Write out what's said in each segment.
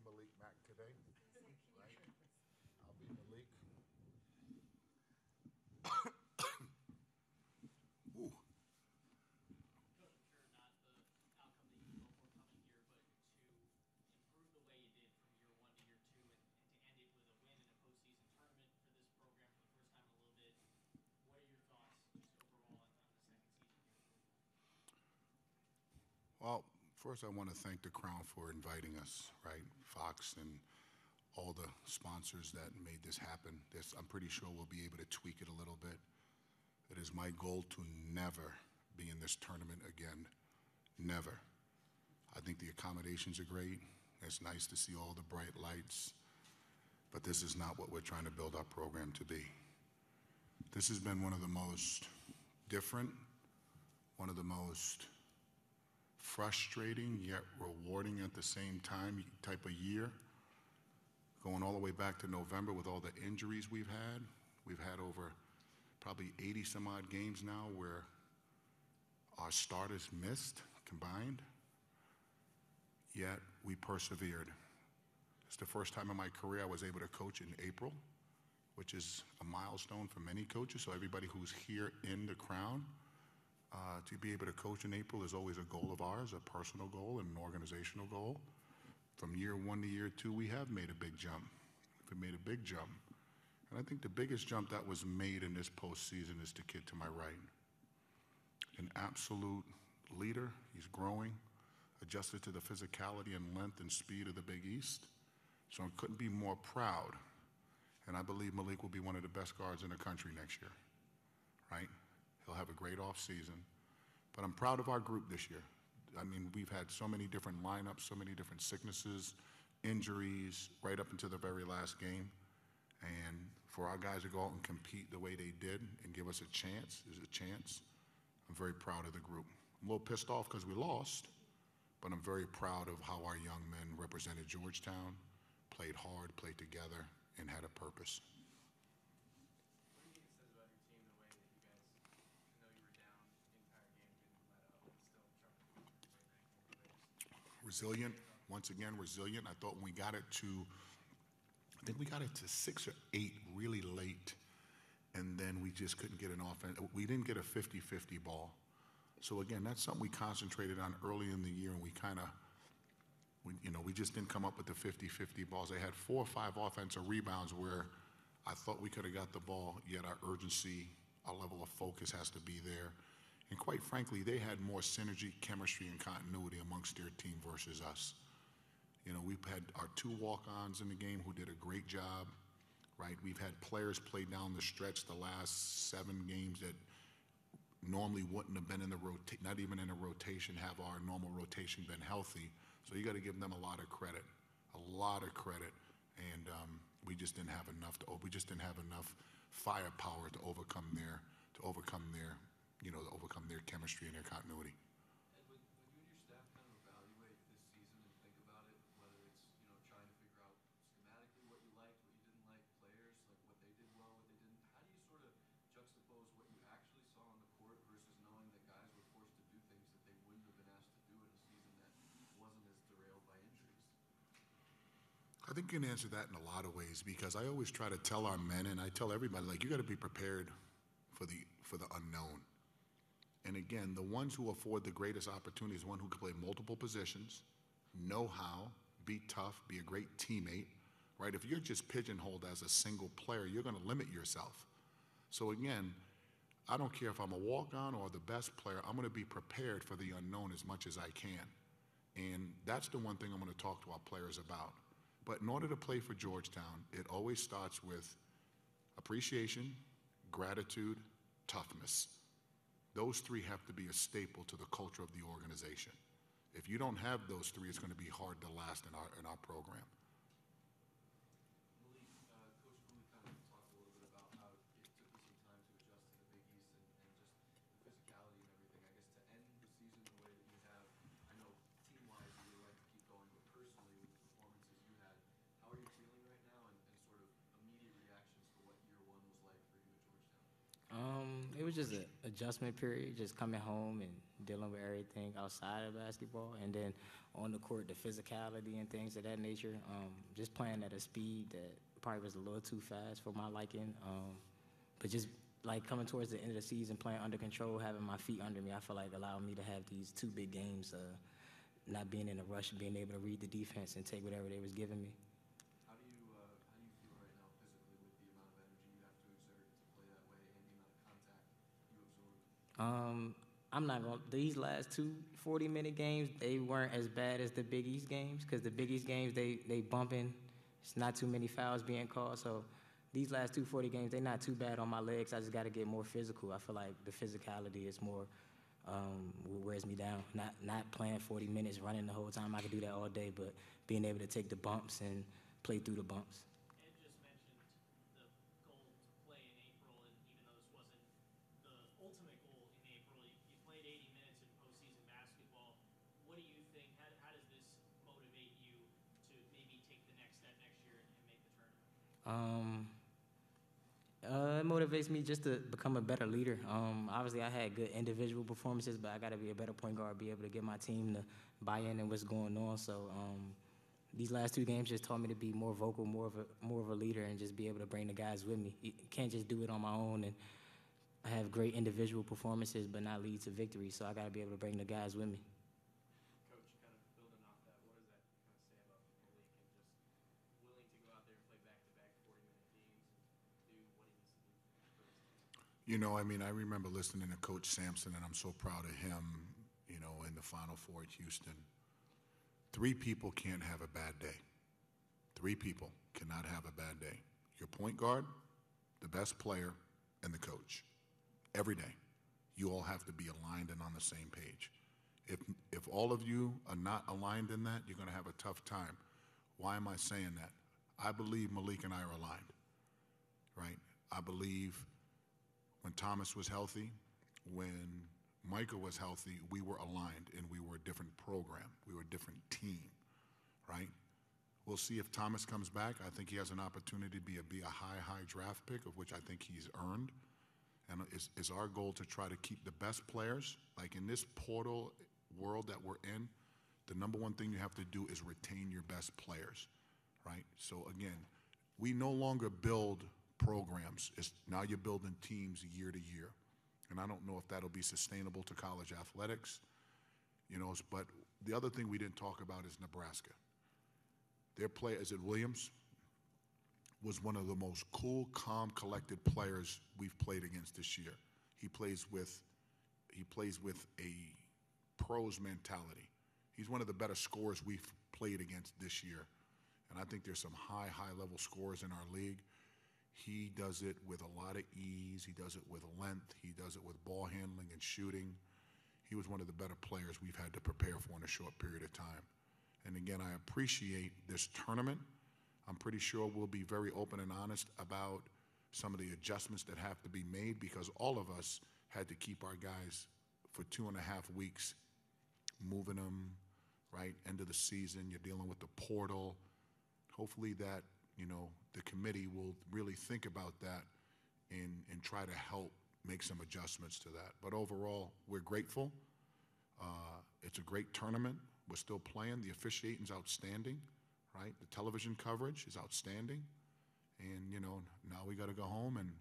Malik Mack today, right? I'll be Malik. Ooh. Coach, I'm sure not the outcome that you hope for coming here, but to improve the way you did from year one to year two and to end it with a win in a postseason tournament for this program for the first time in a little bit, what are your thoughts just overall on the second season here? Well, first I want to thank the Crown for inviting us, right? Fox and all the sponsors that made this happen. I'm pretty sure we'll be able to tweak it a little bit. It is my goal to never be in this tournament again. Never. I think the accommodations are great. It's nice to see all the bright lights. But this is not what we're trying to build our program to be. This has been one of the most different, one of the most frustrating yet rewarding at the same time type of year. Going all the way back to November with all the injuries we've had. We've had over probably 80 some odd games now where our starters missed combined, yet we persevered. It's the first time in my career I was able to coach in April, which is a milestone for many coaches. So everybody who's here in the Crown, to be able to coach in April is always a goal of ours, a personal goal and an organizational goal. From year one to year two, we have made a big jump. We made a big jump. And I think the biggest jump that was made in this postseason is the kid to my right. An absolute leader. He's growing, adjusted to the physicality and length and speed of the Big East. So I couldn't be more proud. And I believe Malik will be one of the best guards in the country next year, right? He'll have a great offseason. But I'm proud of our group this year. I mean, we've had so many different lineups, so many different sicknesses, injuries, right up until the very last game. And for our guys to go out and compete the way they did and give us a chance, I'm very proud of the group. I'm a little pissed off because we lost, but I'm very proud of how our young men represented Georgetown, played hard, played together, and had a purpose. What do you think it says about your team, the way that you guys, I know you were down the entire game, didn't let up, and still trying to win that game? Resilient, once again, resilient. I thought when we got it to, I think we got it to 6 or 8 really late, and then we just couldn't get an offense. We didn't get a 50-50 ball. So again, that's something we concentrated on early in the year, and we just didn't come up with the 50-50 balls. They had 4 or 5 offensive rebounds where I thought we could have got the ball, yet our urgency, our level of focus has to be there. And quite frankly, they had more synergy, chemistry, and continuity amongst their team versus us. You know, we've had our 2 walk-ons in the game who did a great job, right? We've had players play down the stretch the last 7 games that normally wouldn't have been in the not even in a rotation, have our normal rotation been healthy. So you got to give them a lot of credit, and we just didn't have enough firepower to overcome their chemistry and their continuity. And when you and your staff kind of evaluate this season and think about it, whether it's trying to figure out schematically what you liked, what you didn't like, players, like what they did well, what they didn't, how do you sort of juxtapose what you actually saw on the court versus knowing that guys were forced to do things that they wouldn't have been asked to do in a season that wasn't as derailed by injuries? I think you can answer that in a lot of ways, because I always try to tell our men, and I tell everybody, like, you got to be prepared for the unknown. And again, the ones who afford the greatest opportunity is one who can play multiple positions, know how, be tough, be a great teammate, right? If you're just pigeonholed as a single player, you're going to limit yourself. So again, I don't care if I'm a walk-on or the best player, I'm going to be prepared for the unknown as much as I can. And that's the one thing I'm going to talk to our players about. But in order to play for Georgetown, it always starts with appreciation, gratitude, toughness. Those 3 have to be a staple to the culture of the organization. If you don't have those 3, it's going to be hard to last in our program. Malik, Coach Cooley kind of talked a little bit about how it took you some time to adjust to the Big East and just the physicality and everything. I guess to end the season the way that you have, I know team-wise you would like to keep going, but personally with the performances you had, how are you feeling right now and sort of immediate reactions to what year 1 was like for you at Georgetown? It was just an adjustment period, just coming home and dealing with everything outside of basketball, and then on the court, the physicality and things of that nature. Just playing at a speed that probably was a little too fast for my liking. But just like coming towards the end of the season, playing under control, having my feet under me, I feel like allowed me to have these 2 big games, not being in a rush, being able to read the defense and take whatever they was giving me. How do you feel right now physically with the amount of energy you have to exert to play that way and the amount of contact you absorb? I'm not going to, these last 2 40-minute games, they weren't as bad as the Big East games, because the Big East games, they bumping. It's not too many fouls being called, so these last 2 40 games, they're not too bad on my legs. I just got to get more physical. I feel like the physicality is more what wears me down. Not playing 40 minutes, running the whole time. I could do that all day, but being able to take the bumps and play through the bumps. Ed just mentioned the goal to play in April, and even though this wasn't the ultimate goal in April, you played 80 minutes in postseason basketball. What do you think? How does this motivate you to maybe take the next step next year and make the tournament? It motivates me just to become a better leader. Obviously, I had good individual performances, but I got to be a better point guard, be able to get my team to buy in and what's going on. So these last 2 games just taught me to be more vocal, more of a leader, and just be able to bring the guys with me. You can't just do it on my own and have great individual performances, but not lead to victory. So I got to be able to bring the guys with me. Coach, kind of building off that, what does that kind of say about Malik and just willing to go out there and play back-to-back 40-minute games and do what he needs to do for his team? You know, I mean, I remember listening to Coach Sampson, and I'm so proud of him, you know, in the Final Four at Houston. 3 people can't have a bad day. 3 people cannot have a bad day. Your point guard, the best player, and the coach. Every day. You all have to be aligned and on the same page. If all of you are not aligned in that, you're going to have a tough time. Why am I saying that? I believe Malik and I are aligned, right? I believe when Thomas was healthy, when Michael was healthy, we were aligned and we were a different program. We were a different team, right? We'll see if Thomas comes back. I think he has an opportunity to be a high draft pick, of which I think he's earned. And it's our goal to try to keep the best players. Like in this portal world that we're in, the number one thing you have to do is retain your best players, right? So again, we no longer build programs. Now you're building teams year to year. And I don't know if that'll be sustainable to college athletics, you know, but the other thing we didn't talk about is Nebraska. Their player, is it Williams? Was one of the most cool, calm, collected players we've played against this year. He plays with a pros mentality. He's one of the better scorers we've played against this year. And I think there's some high-level scorers in our league. He does it with a lot of ease. He does it with length. He does it with ball handling and shooting. He was one of the better players we've had to prepare for in a short period of time. And again, I appreciate this tournament. I'm pretty sure we'll be very open and honest about some of the adjustments that have to be made, because all of us had to keep our guys for 2.5 weeks, moving them, right, end of the season. You're dealing with the portal. Hopefully that, you know, the committee will really think about that and try to help make some adjustments to that. But overall, we're grateful. It's a great tournament. We're still playing. The officiating's outstanding, right? The television coverage is outstanding. And, you know, now we got to go home and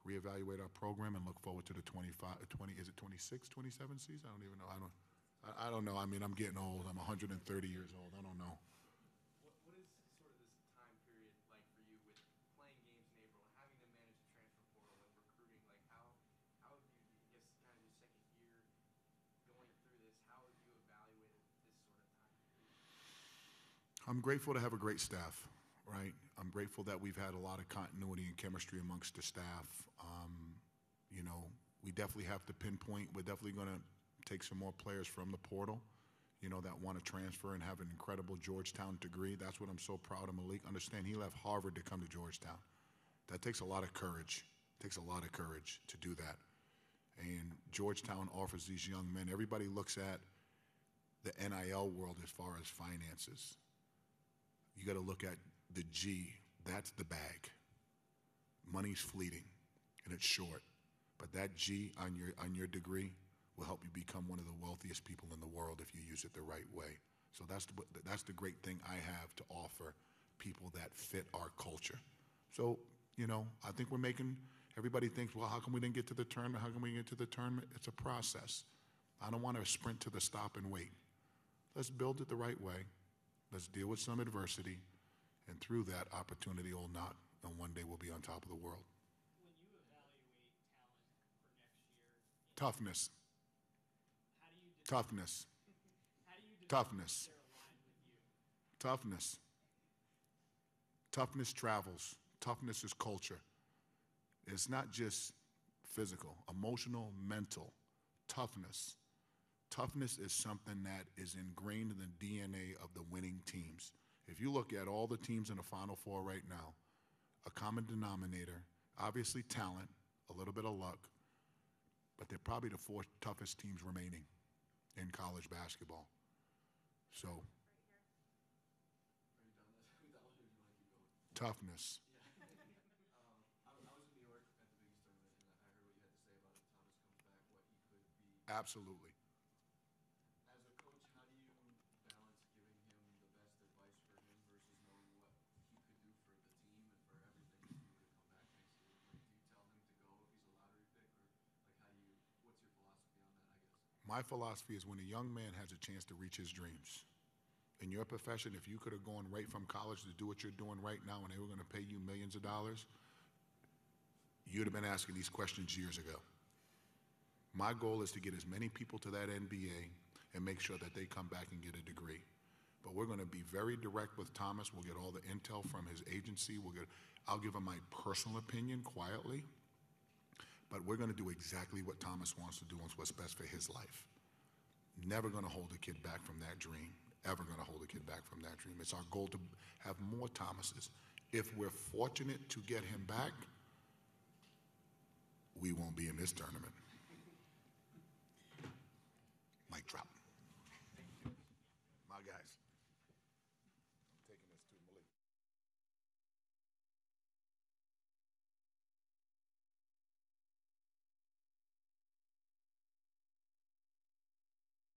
reevaluate our program and look forward to the 26, 27 season? I don't even know. I don't know. I mean, I'm getting old. I'm 130 years old. I don't know. What is sort of this time period like for you with playing games in April and having to manage the transfer portal and recruiting? Like how have you, I guess, kind of your second year going through this, how have you evaluated this sort of time period? I'm grateful to have a great staff, right? I'm grateful that we've had a lot of continuity and chemistry amongst the staff. You know, we definitely have to pinpoint. We're definitely going to take some more players from the portal, you know, that want to transfer and have an incredible Georgetown degree. That's what I'm so proud of Malik. Understand, he left Harvard to come to Georgetown. That takes a lot of courage. It takes a lot of courage to do that. And Georgetown offers these young men. Everybody looks at the NIL world as far as finances. You got to look at the G. That's the bag. Money's fleeting, and it's short. But that G on your degree will help you become one of the wealthiest people in the world if you use it the right way. So that's the great thing I have to offer people that fit our culture. So, I think we're making, everybody thinks, well, how come we didn't get to the tournament? How come we didn't get to the tournament? It's a process. I don't want to sprint to the stop and wait. Let's build it the right way. Let's deal with some adversity. And through that, opportunity will knock, and one day we'll be on top of the world. When you evaluate talent for next year, Toughness. how do you Toughness. how do you decide Toughness. if they're aligned with you? Toughness. Toughness travels. Toughness is culture. It's not just physical, emotional, mental. Toughness. Toughness is something that is ingrained in the DNA of the winning teams. If you look at all the teams in the Final Four right now, a common denominator, obviously talent, a little bit of luck, but they're probably the 4 toughest teams remaining in college basketball. So, Are you done with that one, or do you want to keep going? toughness. I was in New York at the Big East tournament, and I heard what you had to say about if Thomas comes back, what he could be. Absolutely. As a coach, how do you balance giving him the best advice for him versus knowing what he could do for the team and for everything if he were to come back next year? Like, do you tell him to go if he's a lottery pick, or what's your philosophy on that, I guess? My philosophy is when a young man has a chance to reach his dreams, in your profession, if you could have gone right from college to do what you're doing right now and they were going to pay you millions of dollars, you'd have been asking these questions years ago. My goal is to get as many people to that NBA and make sure that they come back and get a degree. But we're going to be very direct with Thomas. We'll get all the intel from his agency. I'll give him my personal opinion quietly, but we're going to do exactly what Thomas wants to do and what's best for his life. Never going to hold a kid back from that dream. Ever going to hold a kid back from that dream. It's our goal to have more Thomases. If we're fortunate to get him back, we won't be in this tournament.